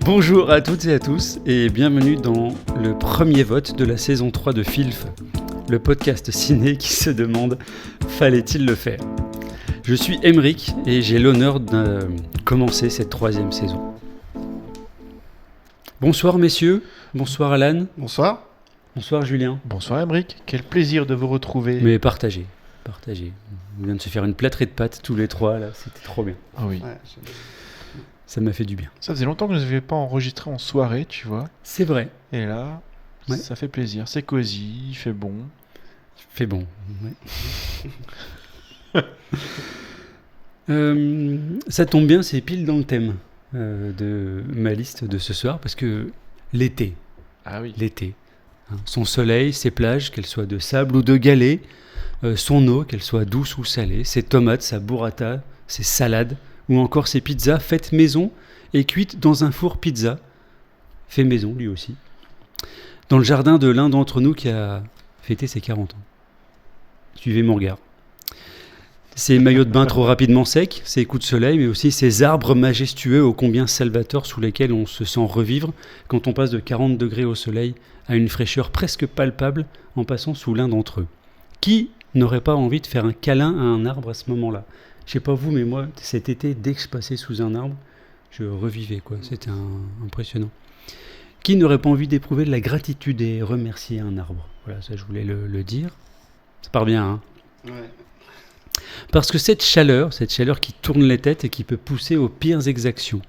Bonjour à toutes et à tous et bienvenue dans le premier vote de la saison 3 de FILF, le podcast ciné qui se demande « Fallait-il le faire ?» Je suis Emeric et j'ai l'honneur de commencer cette troisième saison. Bonsoir messieurs, bonsoir Alan. Bonsoir. Bonsoir Julien. Bonsoir Emeric, quel plaisir de vous retrouver. Mais partagez. On vient de se faire une plâtrée de pâtes tous les trois là, c'était trop bien. Ah oui. Ouais, Ça m'a fait du bien. Ça faisait longtemps que je ne l'avais pas enregistré en soirée, tu vois. C'est vrai. Et là, Ouais. ça fait plaisir, c'est cosy, il fait bon. Fait bon. Ouais. Ça tombe bien, c'est pile dans le thème de ma liste de ce soir parce que l'été, Ah oui. hein, son soleil, ses plages, qu'elles soient de sable ou de galets, son eau, qu'elle soit douce ou salée, ses tomates, sa burrata, ses salades ou encore ses pizzas faites maison et cuites dans un four pizza, fait maison lui aussi, dans le jardin de l'un d'entre nous qui a fêté ses 40 ans. Suivez mon regard. Ces maillots de bain trop rapidement secs, ces coups de soleil, mais aussi ces arbres majestueux ô combien salvateurs sous lesquels on se sent revivre quand on passe de 40 degrés au soleil à une fraîcheur presque palpable en passant sous l'un d'entre eux. Qui n'aurait pas envie de faire un câlin à un arbre à ce moment-là ? Je sais pas vous, mais moi, cet été, dès que je passais sous un arbre, je revivais, quoi. C'était impressionnant. Qui n'aurait pas envie d'éprouver de la gratitude et remercier un arbre ? Voilà, ça je voulais le dire. Ça part bien, hein ? ouais. Parce que cette chaleur qui tourne les têtes et qui peut pousser aux pires exactions.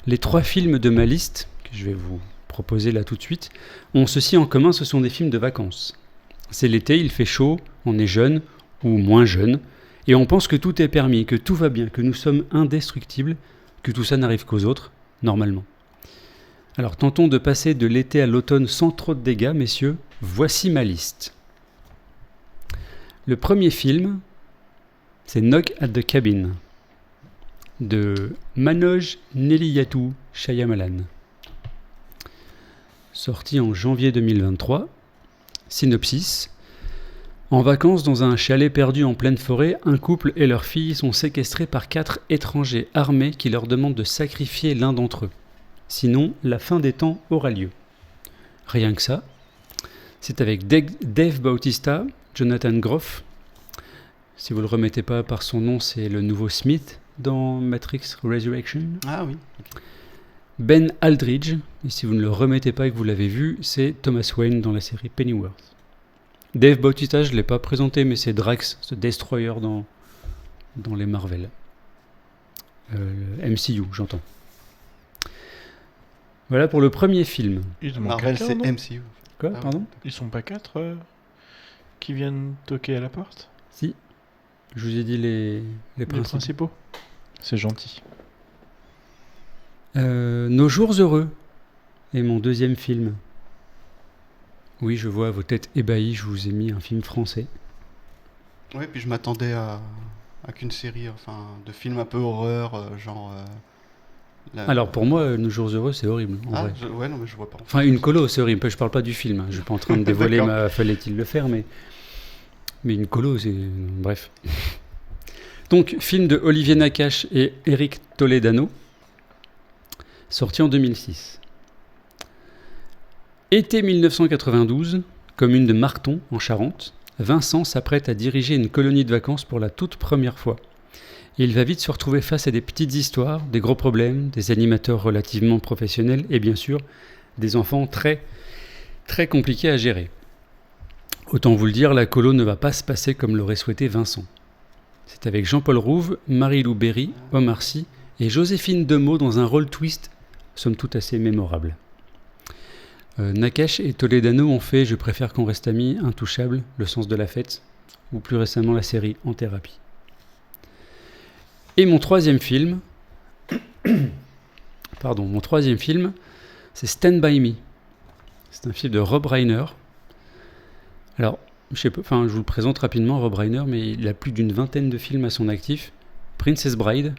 Les 3 films de ma liste, que je vais vous proposer là tout de suite, ont ceci en commun, ce sont des films de vacances. C'est l'été, il fait chaud, on est jeune ou moins jeune, et on pense que tout est permis, que tout va bien, que nous sommes indestructibles, que tout ça n'arrive qu'aux autres, normalement. Alors tentons de passer de l'été à l'automne sans trop de dégâts, messieurs, voici ma liste. Le premier film, c'est Knock at the Cabin, de Manoj Nelliyathu Shyamalan. Sorti en janvier 2023. Synopsis. En vacances dans un chalet perdu en pleine forêt, un couple et leur fille sont séquestrés par 4 étrangers armés qui leur demandent de sacrifier l'un d'entre eux. Sinon, la fin des temps aura lieu. Rien que ça. C'est avec Dave Bautista, Jonathan Groff. Si vous ne le remettez pas par son nom, c'est le nouveau Smith dans Matrix Resurrection. Ah oui. Okay. Ben Aldridge, et si vous ne le remettez pas et que vous l'avez vu, c'est Thomas Wayne dans la série Pennyworth. Dave Bautista, je ne l'ai pas présenté, mais c'est Drax, ce Destroyer dans les Marvel. MCU, j'entends. Voilà pour le premier film. Marvel, c'est MCU. Quoi, pardon ? Ils sont pas 4 qui viennent toquer à la porte ? Si. Je vous ai dit les principaux. C'est gentil. Nos jours heureux est mon deuxième film. Oui, je vois vos têtes ébahies, je vous ai mis un film français. Oui, puis je m'attendais à qu'une série de films un peu horreur, Alors pour moi, Nos jours heureux, c'est horrible. En vrai. Ouais, non, mais je vois pas. Enfin, une colo, c'est horrible. Je parle pas du film. Hein. Je suis pas en train de dévoiler fallait-il le faire, mais une colo, c'est... Bref. Donc, film de Olivier Nakache et Eric Toledano, sorti en 2006. Été 1992, commune de Marton, en Charente, Vincent s'apprête à diriger une colonie de vacances pour la toute première fois. Il va vite se retrouver face à des petites histoires, des gros problèmes, des animateurs relativement professionnels et bien sûr, des enfants très, très compliqués à gérer. Autant vous le dire, la colo ne va pas se passer comme l'aurait souhaité Vincent. C'est avec Jean-Paul Rouve, Marie-Lou Berry, Omar Sy et Joséphine Demeaux dans un rôle twist, somme toute assez mémorable. Nakache et Toledano ont fait Je préfère qu'on reste amis, Intouchable, Le sens de la fête, ou plus récemment la série En thérapie. Et mon troisième film, c'est Stand By Me. C'est un film de Rob Reiner. Alors, je vous le présente rapidement, Rob Reiner, mais il a plus d'une vingtaine de films à son actif. Princess Bride,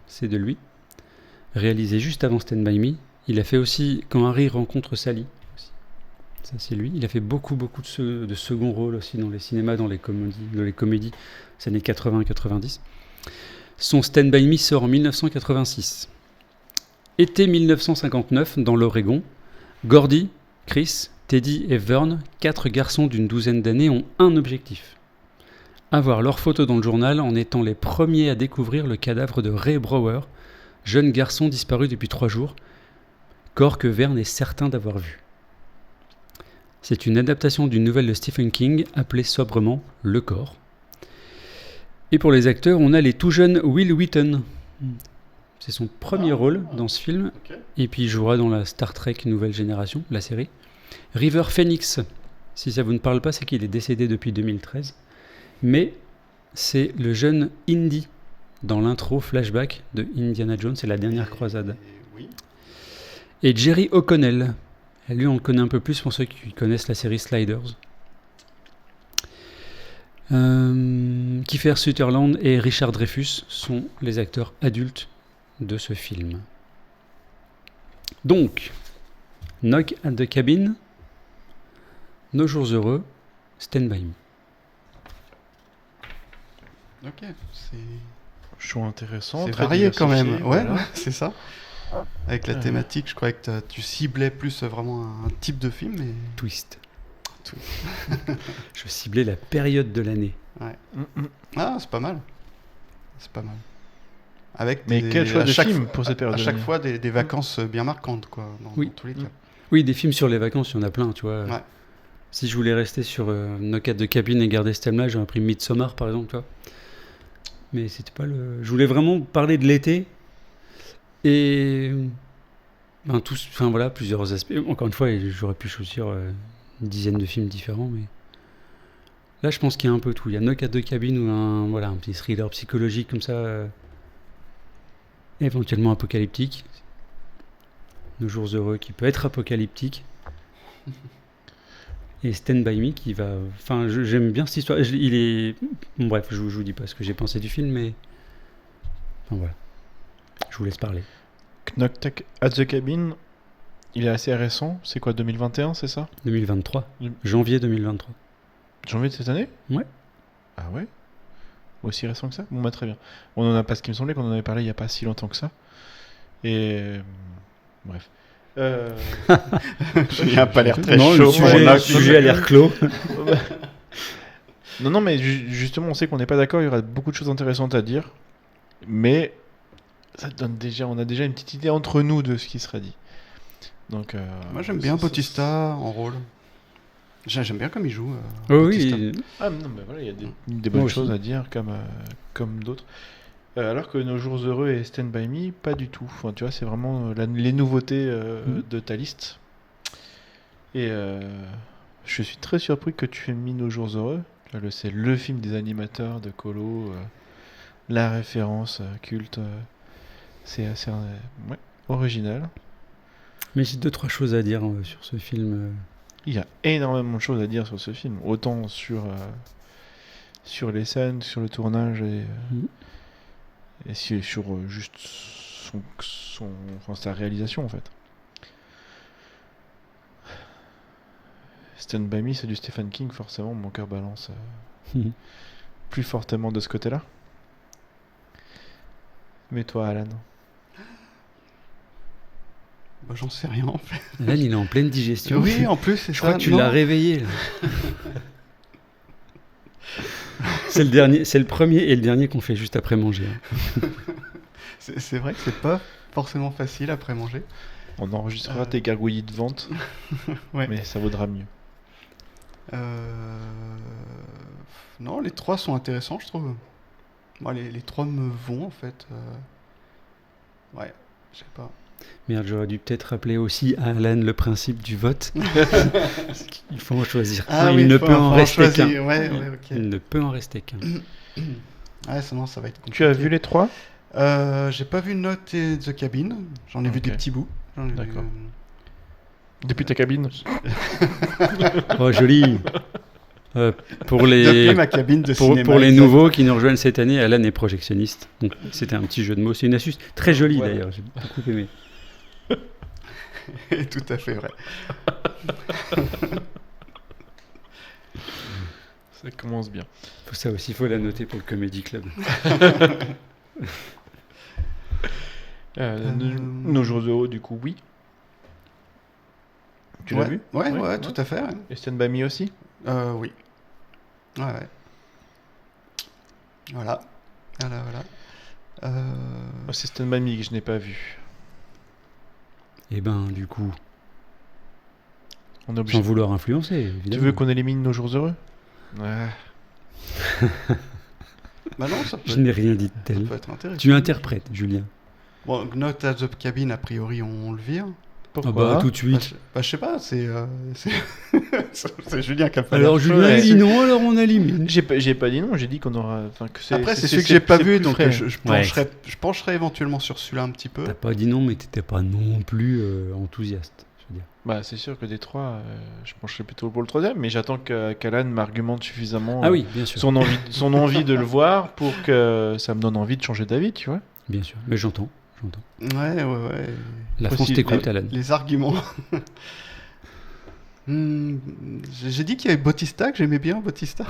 c'est de lui. Réalisé juste avant Stand By Me. Il a fait aussi Quand Harry rencontre Sally. Ça, c'est lui. Il a fait beaucoup de second rôles aussi dans les cinémas, dans les comédies des années 80-90. Son Stand By Me sort en 1986. Été 1959, dans l'Oregon, Gordy, Chris, Teddy et Vern, 4 garçons d'une douzaine d'années, ont un objectif. Avoir leur photo dans le journal en étant les premiers à découvrir le cadavre de Ray Brower, jeune garçon disparu depuis 3 jours, corps que Vern est certain d'avoir vu. C'est une adaptation d'une nouvelle de Stephen King appelée sobrement Le Corps. Et pour les acteurs, on a les tout jeunes Will Wheaton. C'est son premier rôle dans ce film. Ok. Et puis il jouera dans la Star Trek Nouvelle Génération, la série. River Phoenix, si ça vous ne parle pas, c'est qu'il est décédé depuis 2013. Mais c'est le jeune Indy dans l'intro flashback de Indiana Jones, c'est la dernière croisade. Oui. Et Jerry O'Connell. Et lui, on le connaît un peu plus pour ceux qui connaissent la série Sliders. Kiefer Sutherland et Richard Dreyfuss sont les acteurs adultes de ce film. Donc, Knock at the Cabin, Nos jours heureux, Stand By Me. Ok, c'est Choix intéressant. c'est très varié quand même. diversifié, Ouais, voilà. ouais, c'est ça. Avec la thématique, je croyais que tu ciblais plus vraiment un type de film, mais Twist. Twist. Je ciblais la période de l'année. ah, c'est pas mal. C'est pas mal. Avec Mais quel choix à de chaque film fois- pour cette période À de chaque l'année. fois des vacances bien marquantes, quoi, dans Oui. tous les cas. Oui, des films sur les vacances, il y en a plein, tu vois. Ouais. Si je voulais rester sur Knock at the Cabin et garder ce thème-là, j'aurais pris Midsommar, par exemple, tu vois. Mais c'était pas le... Je voulais vraiment parler de l'été et... voilà, plusieurs aspects. Encore une fois, j'aurais pu choisir une dizaine de films différents, mais... Là, je pense qu'il y a un peu tout. Il y a Knock at the Cabin ou un petit thriller psychologique comme ça, éventuellement apocalyptique. Nos jours heureux qui peut être apocalyptique. Et Stand By Me qui va... Enfin, j'aime bien cette histoire. Il est... Bon, bref, je vous dis pas ce que j'ai pensé du film, mais... Enfin, voilà. Je vous laisse parler. Knock at the Cabin, il est assez récent. C'est quoi, 2021, c'est ça? 2023. Mm. Janvier 2023. Janvier de cette année? Ouais. Ah ouais? Aussi récent que ça? Bon, bah très bien. On en a pas, ce qui me semblait qu'on en avait parlé il y a pas si longtemps que ça. Et... bref. Il n'a pas l'air très Non, chaud. le sujet, On a- le sujet a l'air clos. Non, mais justement, on sait qu'on n'est pas d'accord, il y aura beaucoup de choses intéressantes à dire, mais ça donne déjà, on a déjà une petite idée entre nous de ce qui sera dit. Donc, Moi, j'aime bien Bautista en rôle. J'aime bien comme il joue. Oh Bautista. oui, Ah non, mais voilà, il y a des Moi bonnes aussi. choses à dire comme d'autres. Alors que Nos jours heureux et Stand By Me, pas du tout. Enfin, tu vois, c'est vraiment les nouveautés de ta liste. Et je suis très surpris que tu aies mis Nos jours heureux. C'est le film des animateurs de Colo, la référence culte. C'est assez ouais, original. mais j'ai 2-3 choses à dire sur ce film. Il y a énormément de choses à dire sur ce film, autant sur les scènes, sur le tournage et sur juste enfin, sa réalisation en fait. Stand By Me, c'est du Stephen King, forcément, mon cœur balance plus fortement de ce côté-là. Mais toi, Alan? Bah, j'en sais rien en fait. Là, il est en pleine digestion. Oui, en plus, c'est Je ça. crois que tu Non. l'as réveillé. Là. C'est le dernier, c'est le premier et le dernier qu'on fait juste après manger. Hein. C'est vrai que c'est pas forcément facile après manger. On enregistrera tes gargouillis de vente, Ouais. mais ça vaudra mieux. Non, les trois sont intéressants, je trouve. Moi, les trois me vont en fait. Ouais, je sais pas. Merde, j'aurais dû peut-être rappeler aussi à Alan le principe du vote. Il faut en choisir un. oui, Il ne faut- peut faut en rester choisir. qu'un. Ouais, ok. Il ne peut en rester qu'un. Ouais, sinon ça va être compliqué. Tu as vu les trois? J'ai pas vu Note et The Cabin. J'en ai vu Ok. des petits bouts. J'en ai vu, D'accord. Depuis ta cabine? Oh, joli. Pour Depuis les, ma cabine de pour cinéma. les exact. nouveaux qui nous rejoignent cette année, Alan est projectionniste. Donc, c'était un petit jeu de mots. C'est une astuce très jolie Ouais. d'ailleurs. J'ai beaucoup aimé. Tout à fait vrai. Ça commence bien. Faut ça aussi, il faut la noter pour le Comedy Club. Nos jours heureux, du coup, oui. Tu l'as Ouais, vu? ouais, tout à fait. Ouais. Et Stand By Me aussi? Oui. Ouais. Voilà. Voilà. Moi, c'est Stand By Me que je n'ai pas vu. Et ben, du coup, On est obligé. sans vouloir influencer, évidemment. Tu veux qu'on élimine Nos jours heureux? Ouais. Bah non, ça Je peut, n'ai rien dit de ça tel. peut être intéressant. Tu interprètes, Julien. Bon, Not at the Cabin, a priori, on le vire. Ah bah, tout de suite. Je sais pas, c'est c'est Julien qui a pas Alors, l'air chaud, Julien ouais. a dit non, alors on élimine. J'ai pas dit non, j'ai dit qu'on aura. Enfin, que c'est. Après, c'est celui que j'ai pas vu, plus donc frais. je pencherai éventuellement sur celui-là un petit peu. T'as pas dit non, mais t'étais pas non plus enthousiaste, je veux dire. Bah, c'est sûr que des trois, je pencherais plutôt pour le troisième, mais j'attends qu'Alan m'argumente suffisamment Ah oui, bien sûr. son envie de le voir pour que ça me donne envie de changer d'avis, tu vois. Bien sûr. Mais j'entends. Ouais. La France Possible. t'écoute, Alan. Les arguments. J'ai dit qu'il y avait Bautista, que j'aimais bien Bautista.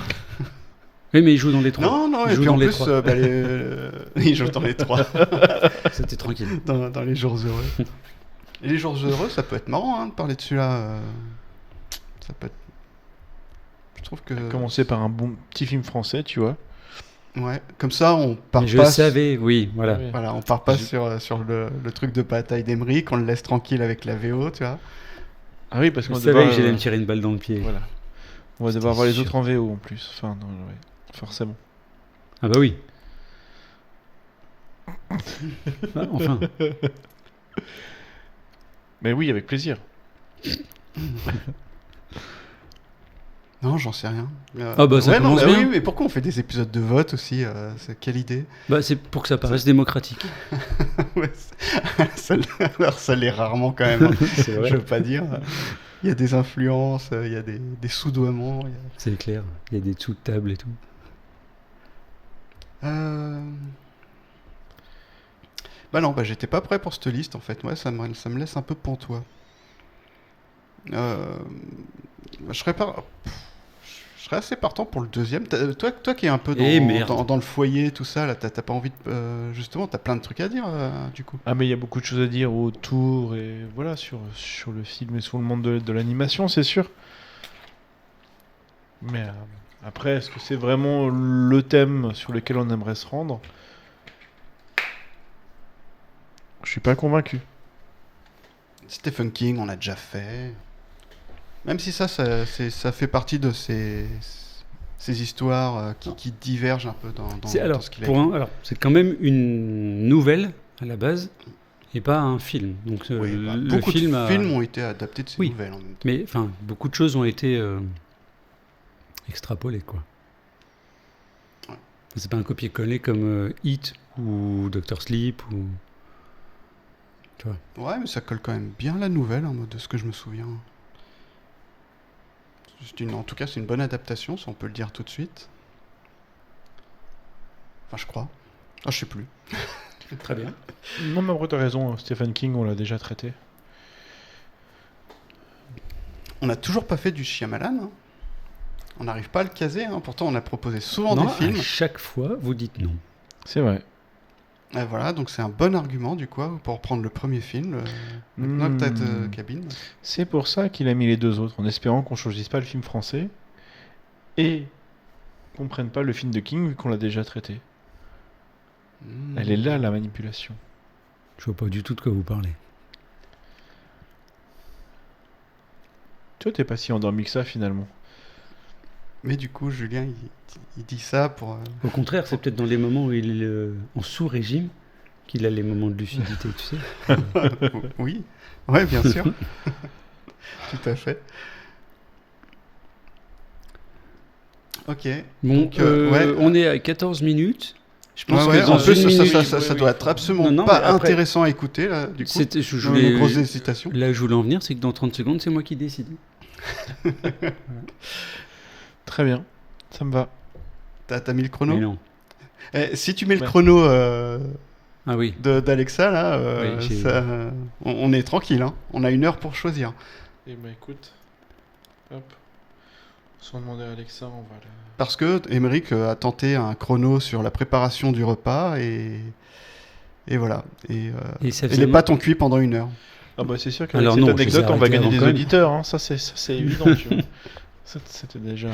Oui, mais il joue dans les trois. Non, Il et joue puis dans en les plus, trois. il joue dans les trois, C'était tranquille. dans les jours heureux. Et les jours heureux, ça peut être marrant de parler de celui-là. Ça peut être... Je trouve que... Commencer par un bon petit film français, tu vois. Ouais, comme ça, on part Mais je pas... savais, oui, voilà. Oui. Voilà, on part pas Je- sur le truc de bataille d'Emery, qu'on le laisse tranquille avec la VO, tu vois. Ah oui, parce Je qu'on savais devoir, que j'allais me tirer une balle dans le pied. Voilà. On va C'était devoir voir les sûr. autres en VO en plus. Enfin, non, ouais, forcément. Ah bah oui. Ah, enfin. Mais oui, avec plaisir. Non, j'en sais rien. Ah bah, ça commence bien. Oui, mais pourquoi on fait des épisodes de vote aussi quelle idée. Bah, c'est pour que ça paraisse démocratique. Ouais, alors ça l'est rarement quand même, hein. C'est Je veux pas dire. Il y a des influences, il y a des soudoiements. C'est clair. Il y a des dessous de table et tout. Bah non, j'étais pas prêt pour cette liste en fait. Ouais, ça me laisse un peu pantois. Je serais pas... Je serais assez partant pour le deuxième. Toi qui es un peu Eh, merde. dans le foyer, tout ça, là, t'as pas envie de... justement, t'as plein de trucs à dire, du coup. Ah, mais il y a beaucoup de choses à dire autour et voilà, sur le film et sur le monde de l'animation, c'est sûr. Mais après, est-ce que c'est vraiment le thème sur lequel on aimerait se rendre? Je suis pas convaincu. Stephen King, on a déjà fait. Même si ça fait partie de ces histoires qui divergent un peu dans Alors, ce qu'il a écrit. alors, c'est quand même une nouvelle à la base et pas un film. Donc, Oui, le beaucoup film de films ont été adaptés de ces Oui. nouvelles en même temps. Mais enfin, beaucoup de choses ont été extrapolées, quoi. Ouais. C'est pas un copier-coller comme Hit ou Doctor Sleep ou. Tu vois. Ouais, mais ça colle quand même bien la nouvelle, hein, de ce que je me souviens. En tout cas, c'est une bonne adaptation, ça on peut le dire tout de suite. Enfin, je crois. Ah, je sais plus. Très bien. Non, mais après, t'as raison, Stephen King, on l'a déjà traité. On n'a toujours pas fait du Shyamalan, hein. On n'arrive pas à le caser, hein. Pourtant on a proposé souvent Non, des films. à chaque fois, vous dites non. C'est vrai. Et voilà, donc c'est un bon argument du coup pour prendre le premier film, le Hmm. Knocked at the Cabin. C'est pour ça qu'il a mis les deux autres, en espérant qu'on choisisse pas le film français et qu'on prenne pas le film de King vu qu'on l'a déjà traité. Elle est là, la manipulation. Je vois pas du tout de quoi vous parlez. Toi, t'es pas si endormi que ça finalement. Mais du coup, Julien, il dit ça pour... Au contraire, c'est peut-être dans les moments où il est en sous-régime qu'il a les moments de lucidité, tu sais. Oui, ouais, bien sûr. Tout à fait. Ok. Bon, Donc, ouais. on est à 14 minutes. Je pense Ouais, que en dans plus, une minute... ça doit être absolument Non, non, pas mais après- intéressant à écouter, là, du coup. C'était, je Une voulais- grosse hésitation. Là où je voulais en venir, c'est que dans 30 secondes, c'est moi qui décide. Très bien, ça me va. T'as mis le Mais chrono? non. Si tu mets le Ouais. chrono Ah oui. d'Alexa, là, Oui, j'ai- on est tranquille, hein. On a 1 heure pour choisir. Eh ben écoute, hop, sans demander à Alexa, on va la... Parce que Émeric a tenté un chrono sur la préparation du repas et Et voilà. Et ça Et faisait les pâtes ont cuit pendant 1 heure. Ah bah c'est sûr qu'avec Alors cette non, je les ai anecdote, on va arrêtés gagner avant des quand même. auditeurs. Hein. Ça, c'est évident. Tu vois. C'était déjà...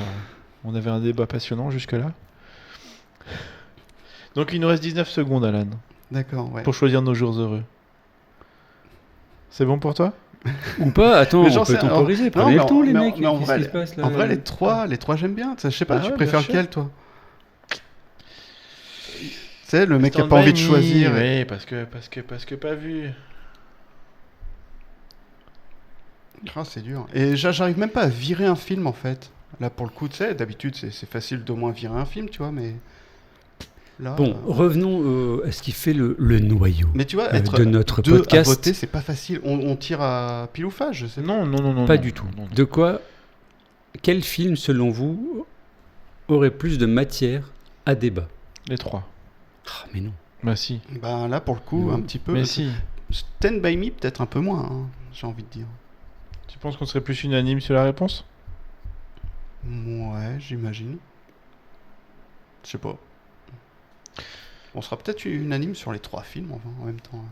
On avait un débat passionnant jusque-là. Donc il nous reste 19 secondes, Alan, D'accord, ouais. pour choisir nos jours heureux. C'est bon pour toi? Ou pas, attends, Mais on j'en peut sais- temporiser. non, Prenez mais le temps, les mais mecs. mais en Qu'est-ce vrai, qui se passe là En vrai, les trois j'aime bien. Je sais pas, Ah tu ouais, préfères bien sûr. lequel, toi? Tu sais, le mec qui a Stand pas by envie de me, choisir. Oui, parce que pas vu. Ah, c'est dur. Et j'arrive même pas à virer un film, en fait. Là, pour le coup, tu sais, d'habitude, c'est facile d'au moins virer un film, tu vois, mais... Là, Bon, revenons à ce qui fait le noyau mais tu vois, être de notre deux à podcast. voter, c'est pas facile. On tire à pile ou face, je sais pas. Non. Pas non, du tout. non. De quoi, quel film, selon vous, aurait plus de matière à débat? Les trois. Ah, mais non. Bah si. Ben là, pour le coup, Non. un petit peu. Mais si. Stand by Me, peut-être un peu moins, hein, j'ai envie de dire. Tu penses qu'on serait plus unanime sur la réponse? Ouais, j'imagine. Je sais pas. On sera peut-être unanime sur les 3 films, enfin, en même temps.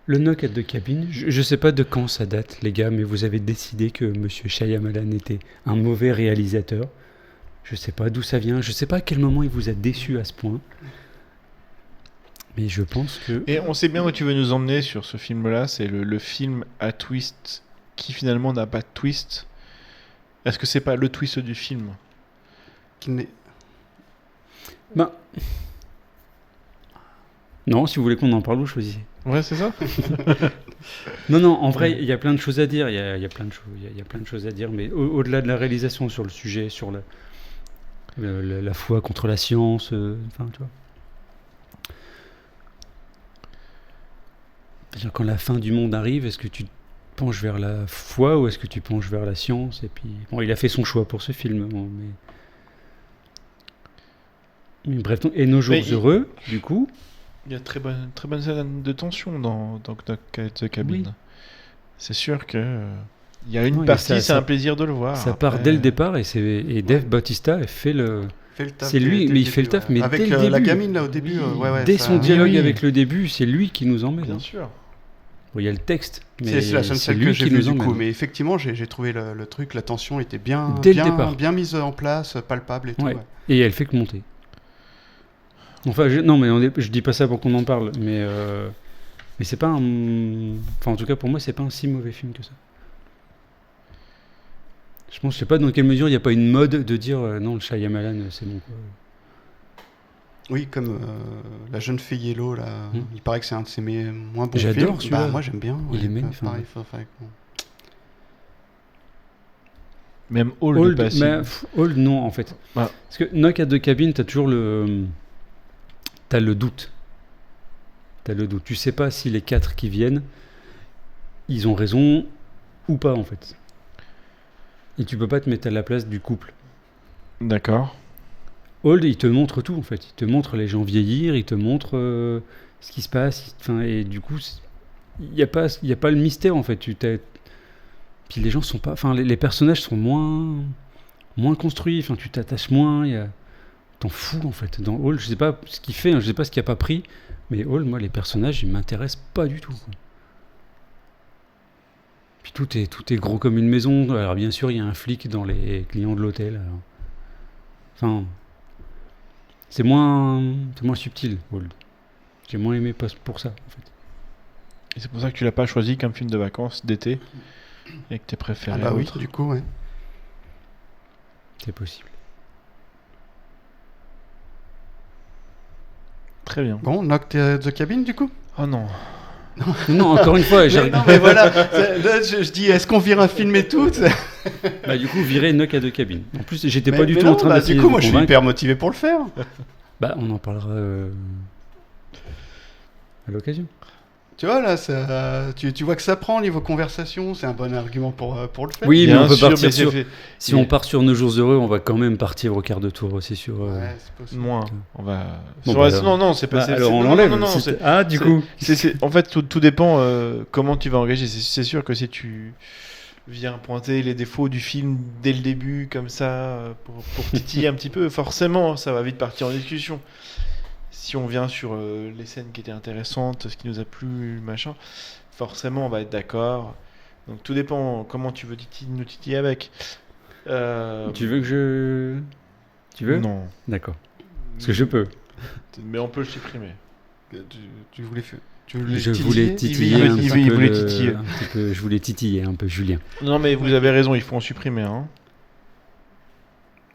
Le Knock at the Cabin, je sais pas de quand ça date, les gars, mais vous avez décidé que Monsieur Shyamalan était un mauvais réalisateur. Je sais pas d'où ça vient, je sais pas à quel moment il vous a déçu à ce point. Mais je pense que... Et on sait bien où tu veux nous emmener sur ce film-là. C'est le film à twist qui finalement n'a pas de twist. Est-ce que c'est pas le twist du film? Qui n'est- Ben... Non, si vous voulez qu'on en parle, vous choisissez. Ouais, c'est ça. Non, en vrai, il y a plein de choses à dire. Il y a plein de choses, il y a plein de choses à dire. Mais au-delà de la réalisation sur le sujet, sur la foi contre la science, enfin, tu vois. C'est-à-dire, quand la fin du monde arrive, est-ce que tu te penches vers la foi ou est-ce que tu penches vers la science? Et puis, bon, il a fait son choix pour ce film, bon, mais bref. Et Nos jours heureux, du coup. Il y a très bonne scène de tension dans Knock at the Cabin. Oui. C'est sûr que il y a une Ouais, partie, ça- c'est un plaisir de le voir. Ça part Après, dès le départ et Dave Bautista fait le... fait le taf C'est lui, dès mais le il fait le début, taf, mais avec dès le la début. gamine là au début, Oui. ouais, Dès ça- son dialogue oui. avec le début, c'est lui qui nous emmène. Bien hein. sûr. Bon, il y a le texte, mais C'est la seule c'est scène lui que j'ai qui vue nous du coup, emmène. mais effectivement j'ai trouvé le truc, la tension était bien, Dès le départ. bien mise en place, palpable et tout. Ouais. Ouais. Et elle fait que monter. Enfin, non, mais je dis pas ça pour qu'on en parle, mais c'est pas un... Enfin, en tout cas, pour moi, c'est pas un si mauvais film que ça. Je pense, je sais pas dans quelle mesure il n'y a pas une mode de dire non, le Shyamalan, c'est bon, quoi. Oui, comme La jeune fille Yellow là, il paraît que c'est un de ses moins bons J'adore films. celui-là. Bah, moi j'aime bien. Il ouais, est magnifique. pareil, faudrait qu'on- Même Old, Old, pas si- Old, non, en fait. Ah. Parce que Knock at the Cabin, t'as toujours t'as le doute. T'as le doute. Tu sais pas si les 4 qui viennent, ils ont raison ou pas, en fait. Et tu peux pas te mettre à la place du couple. D'accord. Old, il te montre tout, en fait. Il te montre les gens vieillir, il te montre ce qui se passe. Enfin, et du coup, il n'y a pas le mystère, en fait. Puis les gens sont pas... Enfin, les personnages sont moins construits. Enfin, tu t'attaches moins. T'en fous, en fait. Dans Hall, je sais pas ce qu'il fait, hein, je sais pas ce qu'il a pas pris. Mais Hall, moi, les personnages, ils m'intéressent pas du tout, quoi. Puis tout est gros comme une maison. Alors, bien sûr, il y a un flic dans les clients de l'hôtel. Alors. Enfin... C'est moins subtil, Old. J'ai moins aimé pour ça, en fait. Et c'est pour ça que tu l'as pas choisi comme film de vacances d'été et que t'es Ah préféré bah oui, autre. du coup, ouais. C'est possible. Très bien. Bon, Knock at the Cabin du coup. Oh non. Non, encore une fois, Mais non, mais voilà, là, je dis, est-ce qu'on vire un film et tout? Bah, du coup, virer Knock at the Cabin. En plus, j'étais pas Mais du tout non, en train bah, d'essayer du de coup, vous moi, je suis convaincre. hyper motivé pour le faire. Bah, on en parlera à l'occasion. Tu vois, là, tu vois que ça prend niveau conversation, c'est un bon argument pour le faire. Oui, mais Bien on peut sûr, partir mais c'est sur... fait- Si on part sur Nos jours heureux, on va quand même partir au quart de tour aussi sur... Ouais, c'est possible. Moins. On va. Bon, Sur bah, la- alors- Non, c'est pas. Bah, c'est- alors c'est- on non, l'enlève. non, non, C'est- c'est- Ah, du coup. En fait, tout dépend comment tu vas engager. C'est sûr que si tu viens pointer les défauts du film dès le début, comme ça, pour titiller un petit peu, forcément, ça va vite partir en discussion. si on vient sur les scènes qui étaient intéressantes, ce qui nous a plu, machin, forcément on va être d'accord. Donc tout dépend comment tu veux nous titiller avec. Tu veux que je... Tu veux? Non. D'accord. Parce que je peux. Mais on peut le supprimer. Tu voulais faire. Tu voulais Je titiller voulais titiller il un voulait- petit il peu voulait le- titiller. un petit peu- je voulais titiller un peu Julien. Non mais vous avez raison, il faut en supprimer. Hein.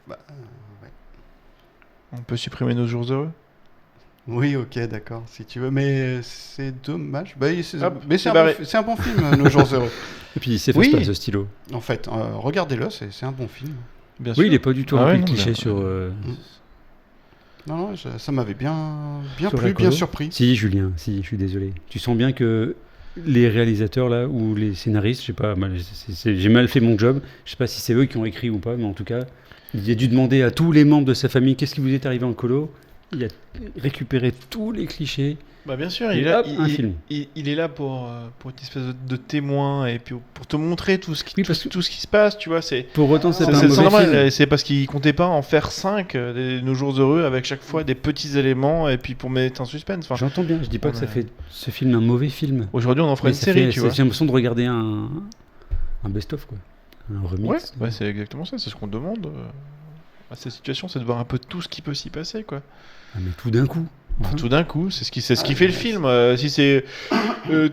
Bah, ouais. On peut supprimer nos jours heureux. Oui, ok, d'accord, si tu veux, mais c'est dommage. Bah, Hop, mais c'est c'est barré. c'est un bon film, Nos jours heureux. Et puis il s'efface Oui. pas ce stylo. En fait, regardez-le, c'est un bon film. Bien sûr. Oui, il est pas du tout Ah rempli ouais, de non, clichés mais- sur... Non, non, ça m'avait bien Sur la plu, bien colo. surpris. Si, Julien, si, je suis désolé. Tu sens bien que les réalisateurs là ou les scénaristes, je sais pas, j'ai mal fait mon job. Je sais pas si c'est eux qui ont écrit ou pas, mais en tout cas, il a dû demander à tous les membres de sa famille qu'est-ce qui vous est arrivé en colo. Il a récupéré tous les clichés. Bah bien sûr, Et il est là, hop, un film. il est là pour une espèce de témoin et puis pour te montrer tout ce qui, Oui, tout, parce que- tout ce qui se passe, tu vois. C'est Pour autant, c'est un c'est mauvais normal, film. c'est parce qu'il comptait pas en faire 5 nos jours heureux avec chaque fois des petits éléments et puis pour mettre un suspense. Enfin, J'entends bien. Je dis pas que ça Ouais. fait ce film un mauvais film. aujourd'hui, on en fera Mais une ça série, fait- tu vois. J'ai l'impression de regarder un best-of quoi, un remix. Ouais, c'est exactement ça, c'est ce qu'on demande à cette situation, c'est de voir un peu tout ce qui peut s'y passer, quoi. Ah, mais tout d'un coup. Enfin, Enfin, tout d'un coup, c'est ce qui fait le film. Si c'est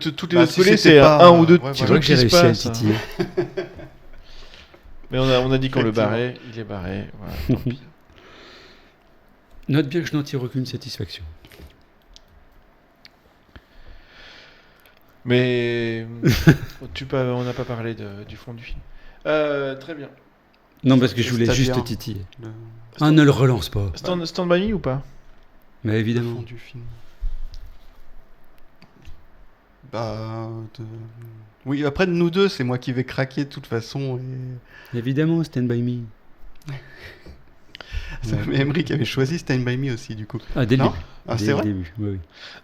toutes les Bah, autres si collés, c'était c'est pas, un ou deux ouais, petits tu voilà. vois trucs que j'ai qui se réussi à passent. titiller. Mais on a dit qu'on le Effectivement. barrait, il est barré. Voilà, tant pis. Note bien que je n'en tire aucune satisfaction. Mais on n'a pas parlé du fond du film. Très bien. Non, parce que je voulais C'est-à-dire juste titiller. Le Ah, ne le relance pas. Stand by Me ou pas? Mais évidemment. fond du film. Bah, oui, après de nous deux, c'est moi qui vais craquer de toute façon. Évidemment, Stand By Me. Mais Emmerich avait choisi Stand By Me aussi, du coup. Ah, dès le Non début. Ah, Dès c'est le vrai début, oui, oui.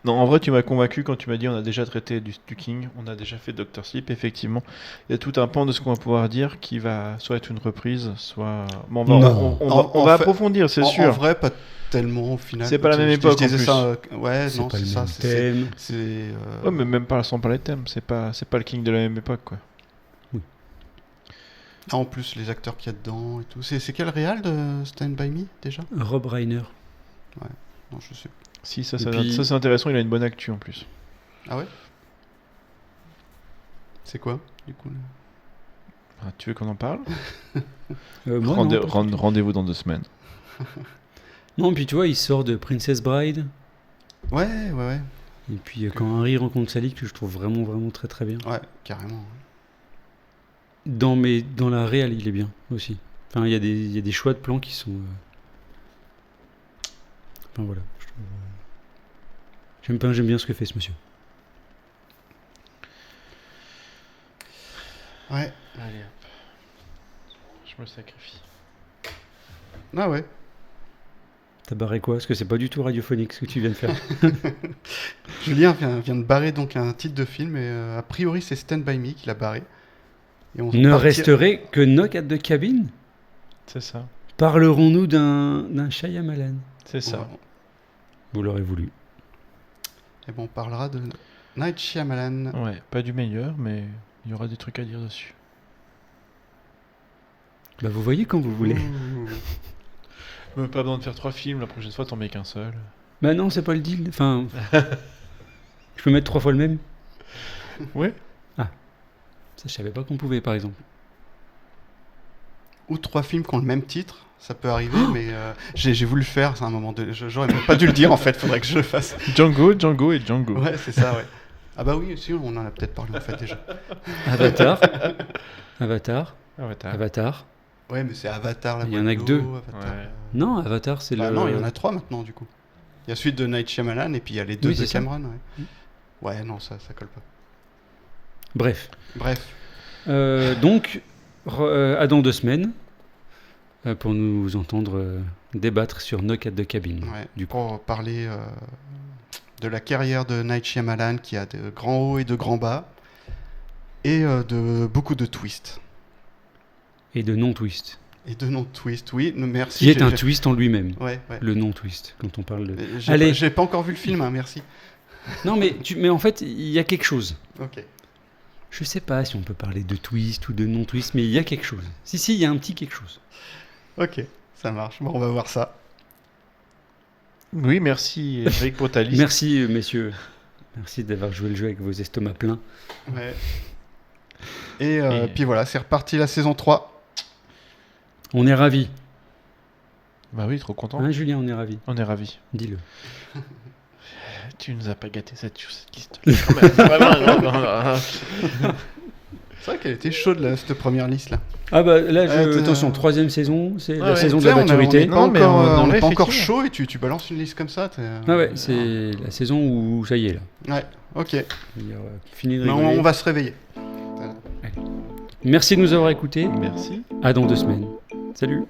Non, en vrai, tu m'as convaincu quand tu m'as dit on a déjà traité du King, on a déjà fait Dr. Sleep. Effectivement, il y a tout un pan de ce qu'on va pouvoir dire qui va soit être une reprise, soit. Bon, Non. on va approfondir, c'est En sûr. vrai, pas tellement au final. C'est pas la même Je époque, disais en plus. ça, ouais, C'est non, pas c'est le ça. même c'est- thème. C'est. Ouais, mais même pas sans parler de thème, c'est pas le King de la même époque, quoi. Ah, en plus, les acteurs qu'il y a dedans et tout. C'est quel réal de Stand By Me déjà? Rob Reiner. Non, je sais. Si, ça, Et ça, puis- ça, c'est intéressant, il a une bonne actu en plus. Ah ouais? C'est quoi, du coup? Ah, tu veux qu'on en parle? Moi, Rendez- non, pas- Rendez-vous dans 2 semaines. Non, puis tu vois, il sort de Princess Bride. Ouais, ouais, ouais. Et puis quand Harry rencontre Sally, que je trouve vraiment, vraiment très, très bien. Ouais, carrément. Dans la réal, il est bien aussi. Enfin, il y a des choix de plans qui sont. Enfin voilà. Je trouve, j'aime bien ce que fait ce monsieur. Ouais. Allez hop. Je me sacrifie. Ah ouais. T'as barré quoi? Parce que c'est pas du tout radiophonique ce que tu viens de faire. Julien vient de barrer donc un titre de film et a priori c'est Stand By Me qu'il a barré. Et on Ne partira- resterait que Knock at the Cabin. C'est ça. Parlerons-nous d'un Shyamalan? C'est ça. Ouais. Vous l'aurez voulu. Et bon, on parlera de Night Shyamalan. Ouais, pas du meilleur, mais il y aura des trucs à dire dessus. Bah vous voyez quand vous voulez. Ouh. Pas besoin de faire 3 films, la prochaine fois t'en mets qu'un seul. Bah non, c'est pas le deal. Enfin, je peux mettre 3 fois le même. Ouais. Ça, je savais pas qu'on pouvait, par exemple. Ou 3 films qui ont le même titre, ça peut arriver, mais j'ai voulu le faire, c'est un moment de. J'aurais même pas dû le dire en fait, faudrait que je le fasse. Django et Django. Ouais, c'est ça, ouais. Ah bah oui, si, on en a peut-être parlé en fait déjà. Avatar. Avatar. Avatar. Avatar. Ouais, mais c'est Avatar, la Il y en a que Boileau, 2. Avatar, Ouais. Non, Avatar, c'est Bah le. non, il y en a 3 maintenant du coup. Il y a celui de Night Shyamalan et puis il y a les 2 Oui, de c'est ça. Cameron. Ouais. Ouais, non, ça colle pas. Bref. Bref, Donc, à dans 2 semaines, pour nous entendre débattre sur Knock at the Cabin. ouais, Du coup. pour parler de la carrière de Night Shyamalan qui a de grands hauts et de grands bas et de beaucoup de twists. Et de non-twist. Et de non-twist, oui, merci. Qui est un twist en lui-même. Ouais. Le non-twist, quand on parle de... Allez. J'ai pas encore vu le film, hein, merci. Non, mais en fait, il y a quelque chose. Ok. Je sais pas si on peut parler de twist ou de non-twist, mais il y a quelque chose. Si, il y a un petit quelque chose. Ok, ça marche. Bon, on va voir ça. Oui, merci Eric pour ta liste. Merci, messieurs. Merci d'avoir joué le jeu avec vos estomacs pleins. Ouais. Et puis voilà, c'est reparti la saison 3. On est ravis. Bah oui, trop content. Hein, Julien, on est ravis. On est ravis. Dis-le. Tu nous as pas gâté cette liste. Vraiment, C'est vrai qu'elle était chaude, là, cette première liste, là. Ah bah là, attention, 3e saison, c'est la saison de la On maturité. n'est pas encore chaud et tu balances une liste comme ça. Ah ouais, c'est la saison où ça y est, là. Ouais, ok. Fini de Mais rigoler. on va se réveiller. Merci de nous avoir écoutés. Merci. À dans 2 semaines. Salut.